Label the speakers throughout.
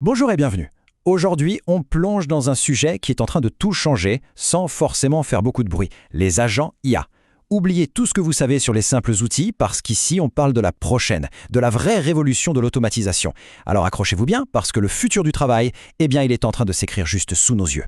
Speaker 1: Bonjour et bienvenue. Aujourd'hui, on plonge dans un sujet qui est en train de tout changer sans forcément faire beaucoup de bruit, les agents IA. Oubliez tout ce que vous savez sur les simples outils parce qu'ici on parle de la prochaine, de la vraie révolution de l'automatisation. Alors accrochez-vous bien parce que le futur du travail, il est en train de s'écrire juste sous nos yeux.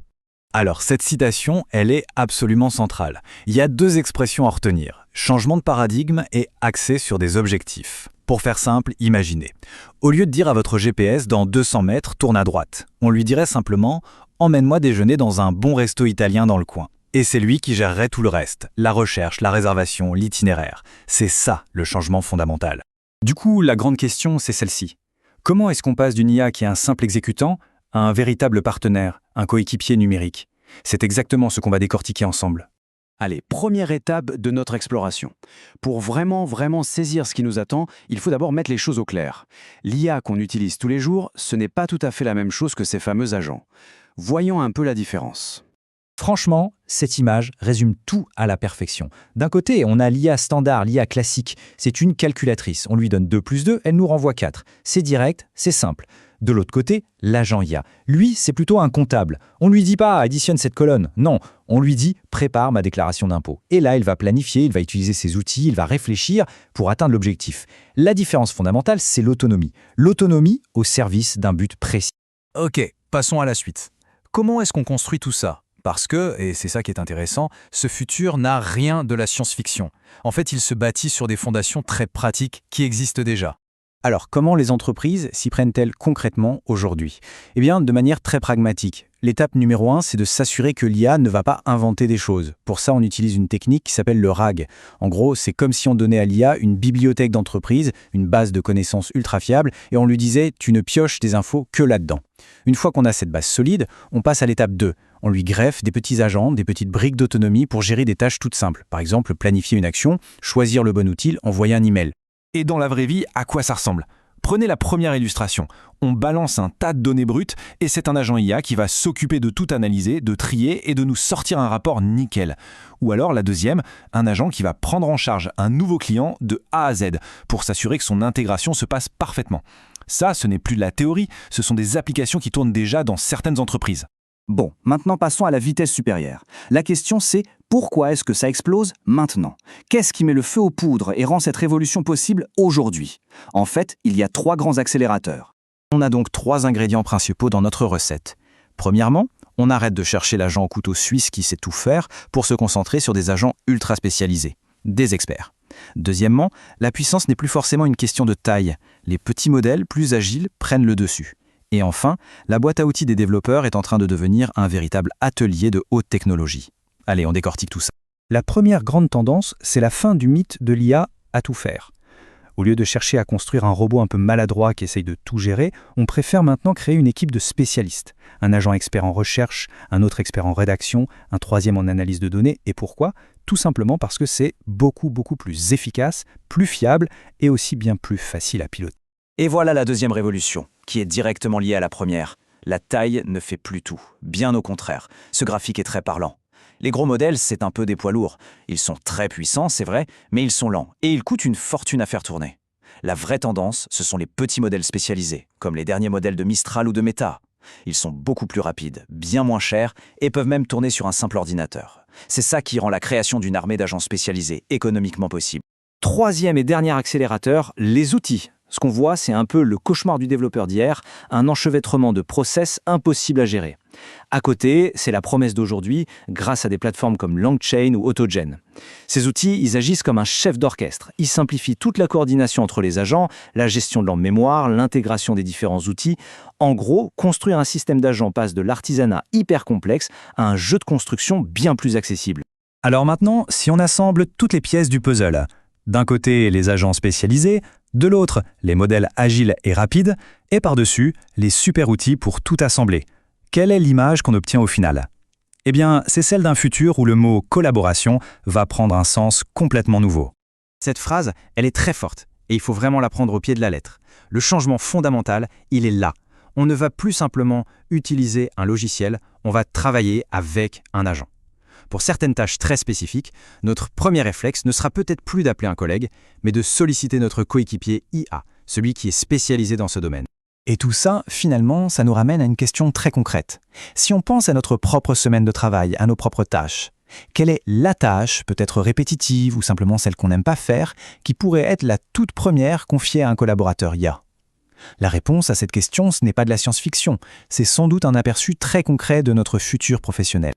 Speaker 2: Alors, cette citation, elle est absolument centrale. Il y a deux expressions à retenir, changement de paradigme et axé sur des objectifs. Pour faire simple, imaginez. Au lieu de dire à votre GPS dans 200 mètres, tourne à droite, on lui dirait simplement « emmène-moi déjeuner dans un bon resto italien dans le coin ». Et c'est lui qui gérerait tout le reste, la recherche, la réservation, l'itinéraire. C'est ça le changement fondamental. Du coup, la grande question, c'est celle-ci. Comment est-ce qu'on passe d'une IA qui est un simple exécutant à un véritable partenaire, un coéquipier numérique? C'est exactement ce qu'on va décortiquer ensemble.
Speaker 3: Allez, première étape de notre exploration. Pour vraiment saisir ce qui nous attend, il faut d'abord mettre les choses au clair. L'IA qu'on utilise tous les jours, ce n'est pas tout à fait la même chose que ces fameux agents. Voyons un peu la différence.
Speaker 1: Franchement, cette image résume tout à la perfection. D'un côté, on a l'IA standard, l'IA classique. C'est une calculatrice. On lui donne 2 plus 2, elle nous renvoie 4. C'est direct, c'est simple. De l'autre côté, l'agent IA. Lui, c'est plutôt un comptable. On ne lui dit pas « additionne cette colonne ». Non, on lui dit « prépare ma déclaration d'impôt ». Et là, il va planifier, il va utiliser ses outils, il va réfléchir pour atteindre l'objectif. La différence fondamentale, c'est l'autonomie. L'autonomie au service d'un but précis.
Speaker 2: Ok, passons à la suite. Comment est-ce qu'on construit tout ça? Parce que, et c'est ça qui est intéressant, ce futur n'a rien de la science-fiction. En fait, il se bâtit sur des fondations très pratiques qui existent déjà.
Speaker 1: Alors, comment les entreprises s'y prennent-elles concrètement aujourd'hui? Eh bien, de manière très pragmatique. L'étape numéro 1, c'est de s'assurer que l'IA ne va pas inventer des choses. Pour ça, on utilise une technique qui s'appelle le RAG. En gros, c'est comme si on donnait à l'IA une bibliothèque d'entreprise, une base de connaissances ultra fiable, et on lui disait « tu ne pioches des infos que là-dedans ». Une fois qu'on a cette base solide, on passe à l'étape 2. On lui greffe des petits agents, des petites briques d'autonomie pour gérer des tâches toutes simples. Par exemple, planifier une action, choisir le bon outil, envoyer un email.
Speaker 2: Et dans la vraie vie, à quoi ça ressemble? Prenez la première illustration. On balance un tas de données brutes et c'est un agent IA qui va s'occuper de tout analyser, de trier et de nous sortir un rapport nickel. Ou alors la deuxième, un agent qui va prendre en charge un nouveau client de A à Z pour s'assurer que son intégration se passe parfaitement. Ça, ce n'est plus de la théorie, ce sont des applications qui tournent déjà dans certaines entreprises.
Speaker 3: Bon, maintenant passons à la vitesse supérieure. La question c'est pourquoi est-ce que ça explose maintenant? Qu'est-ce qui met le feu aux poudres et rend cette révolution possible aujourd'hui? En fait, il y a 3 grands accélérateurs.
Speaker 1: On a donc 3 ingrédients principaux dans notre recette. Premièrement, on arrête de chercher l'agent au couteau suisse qui sait tout faire pour se concentrer sur des agents ultra spécialisés, des experts. Deuxièmement, la puissance n'est plus forcément une question de taille. Les petits modèles plus agiles prennent le dessus. Et enfin, la boîte à outils des développeurs est en train de devenir un véritable atelier de haute technologie. Allez, on décortique tout ça. La première grande tendance, c'est la fin du mythe de l'IA à tout faire. Au lieu de chercher à construire un robot un peu maladroit qui essaye de tout gérer, on préfère maintenant créer une équipe de spécialistes. Un agent expert en recherche, un autre expert en rédaction, un troisième en analyse de données. Et pourquoi? Tout simplement parce que c'est beaucoup plus efficace, plus fiable et aussi bien plus facile à piloter.
Speaker 3: Et voilà la deuxième révolution, qui est directement liée à la première. La taille ne fait plus tout, bien au contraire. Ce graphique est très parlant. Les gros modèles, c'est un peu des poids lourds. Ils sont très puissants, c'est vrai, mais ils sont lents et ils coûtent une fortune à faire tourner. La vraie tendance, ce sont les petits modèles spécialisés, comme les derniers modèles de Mistral ou de Meta. Ils sont beaucoup plus rapides, bien moins chers et peuvent même tourner sur un simple ordinateur. C'est ça qui rend la création d'une armée d'agents spécialisés économiquement possible. Troisième et dernier accélérateur, les outils. Ce qu'on voit, c'est un peu le cauchemar du développeur d'hier, un enchevêtrement de process impossible à gérer. À côté, c'est la promesse d'aujourd'hui, grâce à des plateformes comme LangChain ou AutoGen. Ces outils, ils agissent comme un chef d'orchestre. Ils simplifient toute la coordination entre les agents, la gestion de leur mémoire, l'intégration des différents outils. En gros, construire un système d'agents passe de l'artisanat hyper complexe à un jeu de construction bien plus accessible.
Speaker 1: Alors maintenant, si on assemble toutes les pièces du puzzle, d'un côté les agents spécialisés, de l'autre les modèles agiles et rapides, et par-dessus les super outils pour tout assembler. Quelle est l'image qu'on obtient au final? Eh bien, c'est celle d'un futur où le mot « collaboration » va prendre un sens complètement nouveau. Cette phrase, elle est très forte, et il faut vraiment la prendre au pied de la lettre. Le changement fondamental, il est là. On ne va plus simplement utiliser un logiciel, on va travailler avec un agent. Pour certaines tâches très spécifiques, notre premier réflexe ne sera peut-être plus d'appeler un collègue, mais de solliciter notre coéquipier IA, celui qui est spécialisé dans ce domaine. Et tout ça, finalement, ça nous ramène à une question très concrète. Si on pense à notre propre semaine de travail, à nos propres tâches, quelle est la tâche, peut-être répétitive ou simplement celle qu'on n'aime pas faire, qui pourrait être la toute première confiée à un collaborateur IA ? La réponse à cette question, ce n'est pas de la science-fiction, c'est sans doute un aperçu très concret de notre futur professionnel.